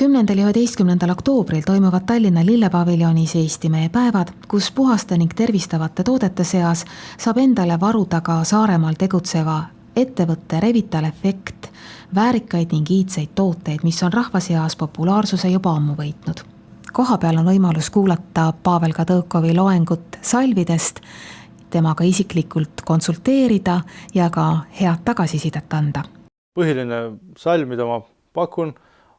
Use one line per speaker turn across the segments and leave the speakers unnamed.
10. ja 11. oktoobril toimuvad Tallinna Lillepaviljonis Eestimehe päevad, kus puhaste ning tervistavate toodete seas saab endale varuda ka Saaremaal tegutseva ettevõtte Revital Effect väärikaid ning iidseid tooteid, mis on rahva seas populaarsuse juba ammu võitnud. Kohapeal on võimalus kuulata Pavel Kadõukovi loengut salvidest, temaga isiklikult konsulteerida ja ka head tagasisidet anda.
Põhiline salv, mida ma pakun,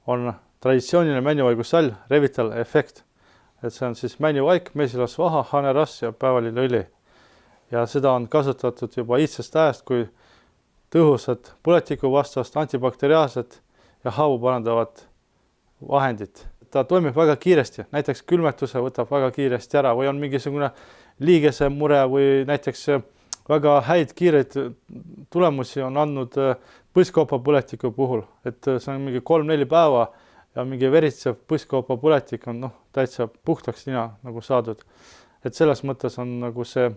on traditsiooniline männivaigussalv Revital Effect. Et see on siis männivaik, mesilasvaha, hanerasv ja päevalilleõli. Ja seda on kasutatud juba iidsest ajast kui tõhusat põletikuvastast, antibakteriaalset ja haavu parandavat vahendit. Ta toimib väga kiiresti, näiteks külmetuse võtab väga kiiresti ära või on mingisugune liigese mure või näiteks väga häid kiireid tulemusi on andnud põskkoopa põletiku puhul. Et see on mingi 3-4 päeva ja mingi veritsev põskkoopa põletik on täitsa puhtaks nina nagu saadud. Et selles mõttes on nagu see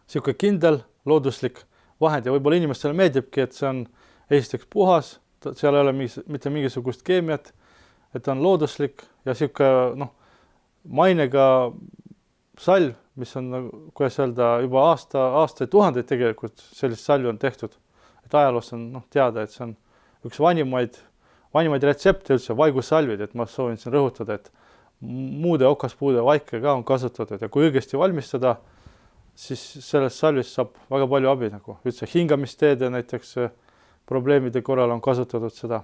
siuke kindel, looduslik vahend ja võib-olla inimestele meeldibki, et see on esiteks puhas, seal ei ole mitte mingisugust keemiat, et on looduslik ja siuke mainega salv, mis on, kuidas öelda, juba aastaid tuhandeid tegelikult sellist salvi on tehtud. Et ajaloos on teada, et see on üks vanimaid retsepte üldse, vaigussalvid, et ma soovin siin rõhutada, et muude okaspuude vaike ka on kasutatud ja kui õigesti valmistada, siis sellest salvist saab väga palju abi, nagu üldse hingamisteede näiteks probleemide korral on kasutatud seda.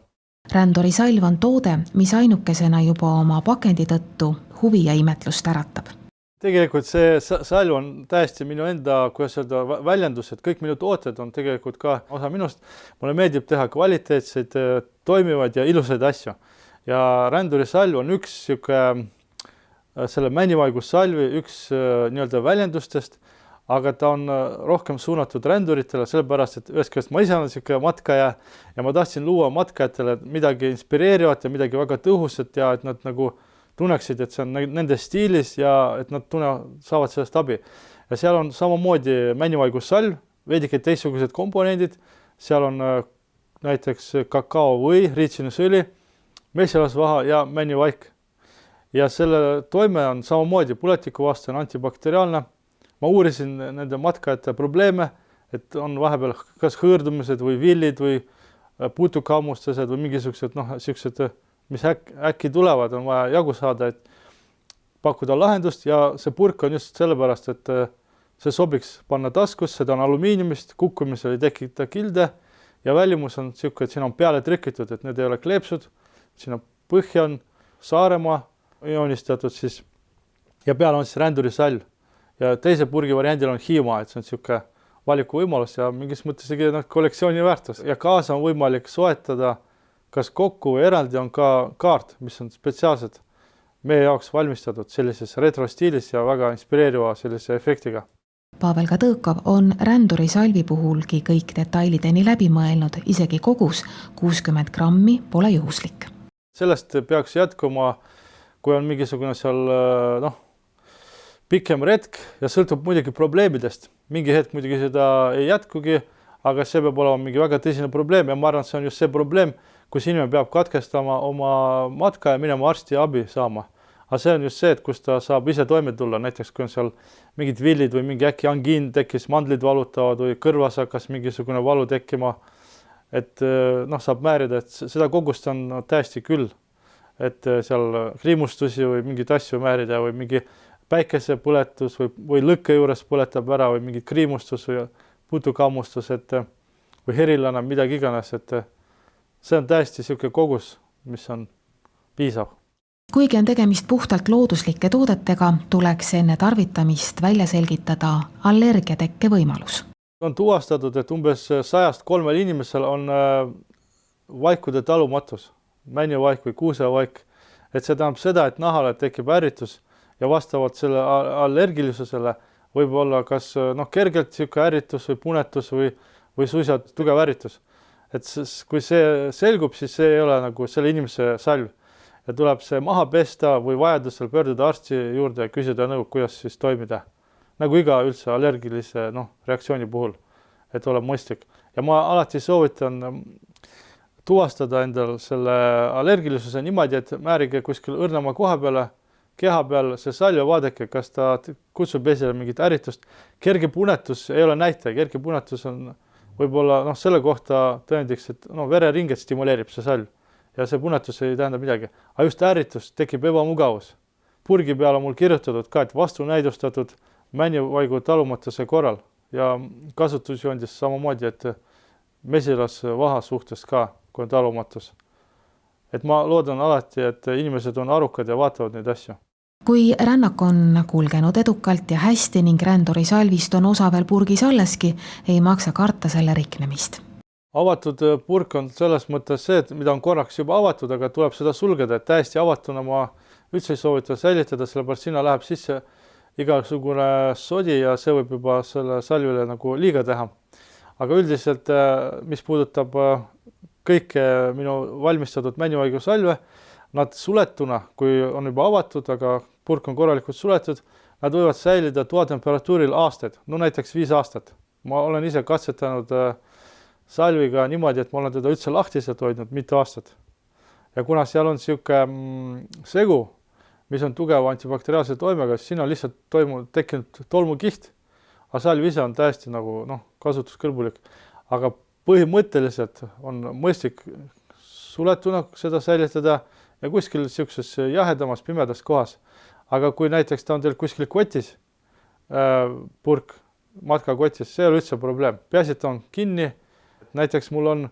Rändori salv on toode, mis ainukesena juba oma pakendi tõttu huvi ja imetlust äratab.
Tegelikult see salv on täiesti minu enda, kuidas öelda, väljendus, et kõik minu tooted on tegelikult ka osa minust. Mulle meeldib teha kvaliteetseid, toimivaid ja ilusaid asju. Ja Rändori salv on üks selle männivaigussalvi üks nii-öelda väljendustest, aga ta on rohkem suunatud ränduritele, sellepärast, et ühest küljest ma ise olen siuke matkaja ja ma tahtsin luua matkajatele midagi inspireerivat ja midagi väga tõhusat ja et nad nagu tunneksid, et see on nende stiilis ja et nad saavad sellest abi. Ja seal on samamoodi männivaigussalv, veidike teistsugused komponendid, seal on näiteks kakao või riitsinusõli, mesilasvaha ja männivaik. Ja selle toime on samamoodi põletikuvastane, antibakteriaalne. Ma uurisin nende matkajate probleeme, et on vahepeal kas hõõrdumised või villid või putukhammustused või mingisugused siuksed, mis äkki tulevad, on vaja jagu saada, et pakkuda lahendust ja see purk on just sellepärast, et see sobiks panna taskus, seda on alumiiniumist, kukkumisel ei tekita kilde ja välimus on siuke, et siin on peale trükitud, et need ei ole kleepsud, siin on põhja on Saaremaa joonistatud siis ja peale on siis Ränduri salv ja teise purgi variandil on Hiiumaa, et see on siuke valiku võimalus ja mingis mõttes kollektsiooni väärtus ja kaasa on võimalik soetada kas kokku või eraldi on ka kaart, mis on spetsiaalselt meie jaoks valmistatud sellises retrostiilis ja väga inspireeriva sellise efektiga.
Pavel Kadõukov on Ränduri salvi puhulgi kõik detailideni läbi mõelnud, isegi kogus 60 grammi pole juhuslik.
Sellest peaks jätkuma, kui on mingisugune seal pikem retk ja sõltub muidugi probleemidest. Mingi hetk muidugi seda ei jätkugi, aga see peab olema mingi väga tõsine probleem ja ma arvan, et see on just see probleem, kus inimene peab katkestama oma matka ja minema arsti abi saama. Aga see on just see, et kus ta saab ise toime tulla, näiteks kui on seal mingid villid või mingi äkki angiin tekkis, mandlid valutavad või kõrvas hakkas mingisugune valu tekkima, et saab määrida, et seda kogust on täiesti küll, et seal kriimustusi või mingid asju määrida või mingi päikesepõletus või lõkke juures põletab ära või mingid kriimustus või putukhammustus või herilana, midagi iganes, et see on täiesti siuke kogus, mis on piisav.
Kuigi on tegemist puhtalt looduslike toodetega, tuleks enne tarvitamist välja selgitada allergiatekke võimalus.
On tuvastatud, et umbes 103 inimesel on vaikude talumatus, männivaik või kuusevaik. Et see tähendab seda, et nahale tekib ärritus ja vastavalt selle allergilisusele võib olla kas kergelt siuke ärritus või punetus või suisa tugev ärritus. Et kui see selgub, siis see ei ole nagu selle inimese salv ja tuleb see maha pesta või vajadusel pöörduda arsti juurde ja küsida nõu, kuidas siis toimida. Nagu iga üldse allergilise reaktsiooni puhul, et ole mõistlik. Ja ma alati soovitan tuvastada endal selle allergilisuse niimoodi, et määrige kuskil õrnema koha peale, keha peal see salv ja vaadake, kas ta kutsub esile mingit ärritust. Kerge punetus ei ole näitaja, kerge punetus on võib-olla selle kohta tõendiks, et vereringet stimuleerib see salv ja see punetus ei tähenda midagi. Aga just ärritus tekib ebamugavus. Purgi peal on mul kirjutatud ka, et vastunäidustatud männivaigu talumatuse korral ja kasutusjoondis samamoodi, et mesilasvaha suhtes ka, kui on talumatus. Et ma loodan alati, et inimesed on arukad ja vaatavad neid asju.
Kui rännak on kulgenud edukalt ja hästi ning ränduri salvist on osa veel purgis alleski, ei maksa karta selle riknemist.
Avatud purk on selles mõttes see, et mida on korraks juba avatud, aga tuleb seda sulgeda, et täiesti avatuna ma üldse ei soovita säilitada, sellepärast sinna läheb sisse igasugune sodi ja see võib juba selle salvile nagu liiga teha. Aga üldiselt, mis puudutab kõike minu valmistatud männivaigu salve, nad suletuna, kui on juba avatud, aga purk on korralikult suletud, nad võivad säilida toatemperatuuril aastaid, näiteks 5 aastat. Ma olen ise katsetanud salviga niimoodi, et ma olen teda üldse lahtiselt hoidnud mitu aastat. Ja kuna seal on siuke segu, mis on tugeva antibakteriaalse toimega, siis siin on lihtsalt tekkinud tolmukiht, aga salv ise on täiesti nagu kasutuskõlbulik. Aga põhimõtteliselt on mõistlik suletuna seda säilitada ja kuskil siukses jahedamas pimedas kohas. Aga kui näiteks ta on teil kuskil kotis, purk matkakotis, see ei ole üldse probleem. Peaasi, et on kinni. Näiteks mul on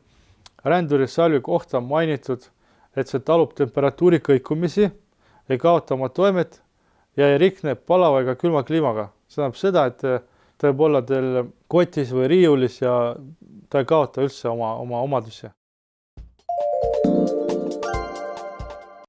ränduri salvi kohta mainitud, et see talub temperatuuri kõikumisi, ei kaota oma toimet ja ei rikne palava ega külma kliimaga. See tähendab seda, et ta võib olla teil kotis või riiulis ja ta ei kaota üldse oma omadusi.